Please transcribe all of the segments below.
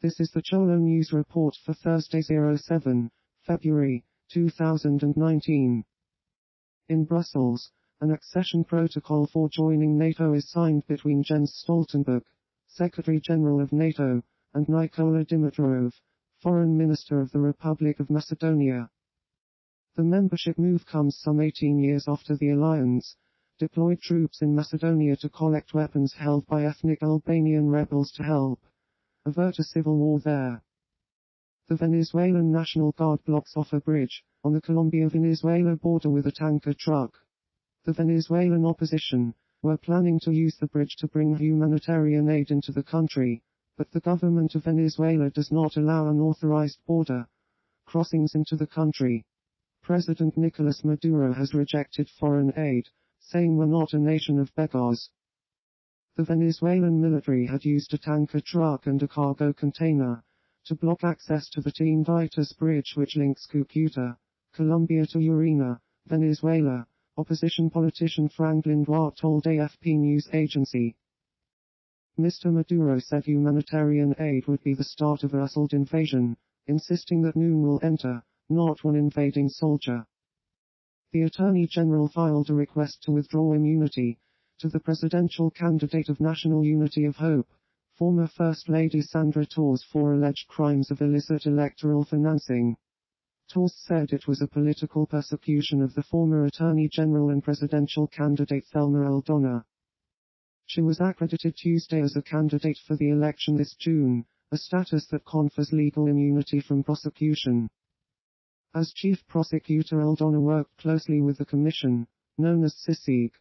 This is the Cholo News Report for Thursday 07 February 2019. In Brussels, an accession protocol for joining NATO is signed between Jens Stoltenberg, Secretary-General of NATO, and Nikola Dimitrov, Foreign Minister of the Republic of Macedonia. The membership move comes some 18 years after the alliance deployed troops in Macedonia to collect weapons held by ethnic Albanian rebels to help avert a civil war there. The Venezuelan National Guard blocks off a bridge on the Colombia-Venezuela border with a tanker truck. The Venezuelan opposition were planning to use the bridge to bring humanitarian aid into the country, but the government of Venezuela does not allow unauthorized border crossings into the country. President Nicolas Maduro has rejected foreign aid, saying we're not a nation of beggars. The Venezuelan military had used a tanker truck and a cargo container to block access to the Tinditas Bridge, which links Cucuta, Colombia to Urena, Venezuela, opposition politician Franklin Duarte told AFP news agency. Mr. Maduro said humanitarian aid would be the start of a assault invasion, insisting that none will enter, not one invading soldier. The Attorney General filed a request to withdraw immunity to the presidential candidate of National Unity of Hope, former First Lady Sandra Torres, for alleged crimes of illicit electoral financing. Torres said it was a political persecution of the former Attorney General and presidential candidate Thelma Aldana. She was accredited Tuesday as a candidate for the election this June, a status that confers legal immunity from prosecution. As chief prosecutor, Aldana worked closely with the commission, known as CICIG,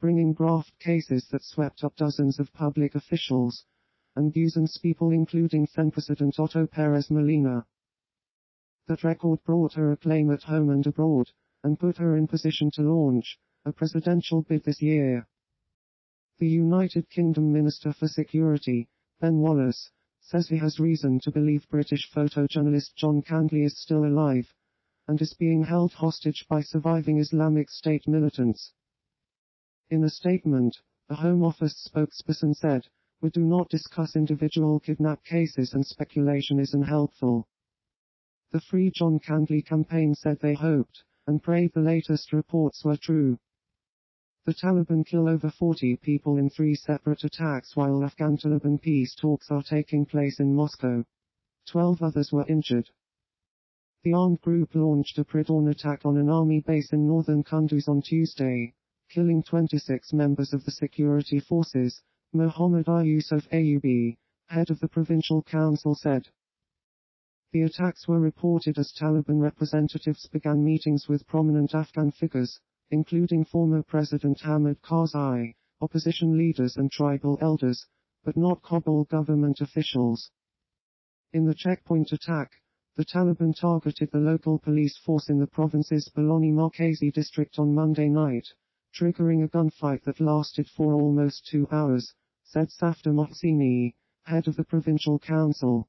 bringing graft cases that swept up dozens of public officials and business people, including then President Otto Perez Molina. That record brought her acclaim at home and abroad, and put her in position to launch a presidential bid this year. The United Kingdom Minister for Security, Ben Wallace, says he has reason to believe British photojournalist John Candley is still alive and is being held hostage by surviving Islamic State militants. In a statement, a Home Office spokesperson said, "We do not discuss individual kidnap cases and speculation is unhelpful." The Free John Candley campaign said they hoped and prayed the latest reports were true. The Taliban kill over 40 people in 3 separate attacks while afghan-Taliban peace talks are taking place in Moscow. 12 others were injured. The armed group launched a pre-dawn attack on an army base in northern Kunduz on Tuesday, killing 26 members of the security forces, Mohammad Yusuf Ayubi, head of the provincial council, said. The attacks were reported as Taliban representatives began meetings with prominent Afghan figures, including former President Hamid Karzai, opposition leaders and tribal elders, but not Kabul government officials. In the checkpoint attack, the Taliban targeted the local police force in the province's Boloni Markazi district on Monday night, triggering a gunfight that lasted for almost 2 hours, said Safdar Mohsini, head of the provincial council.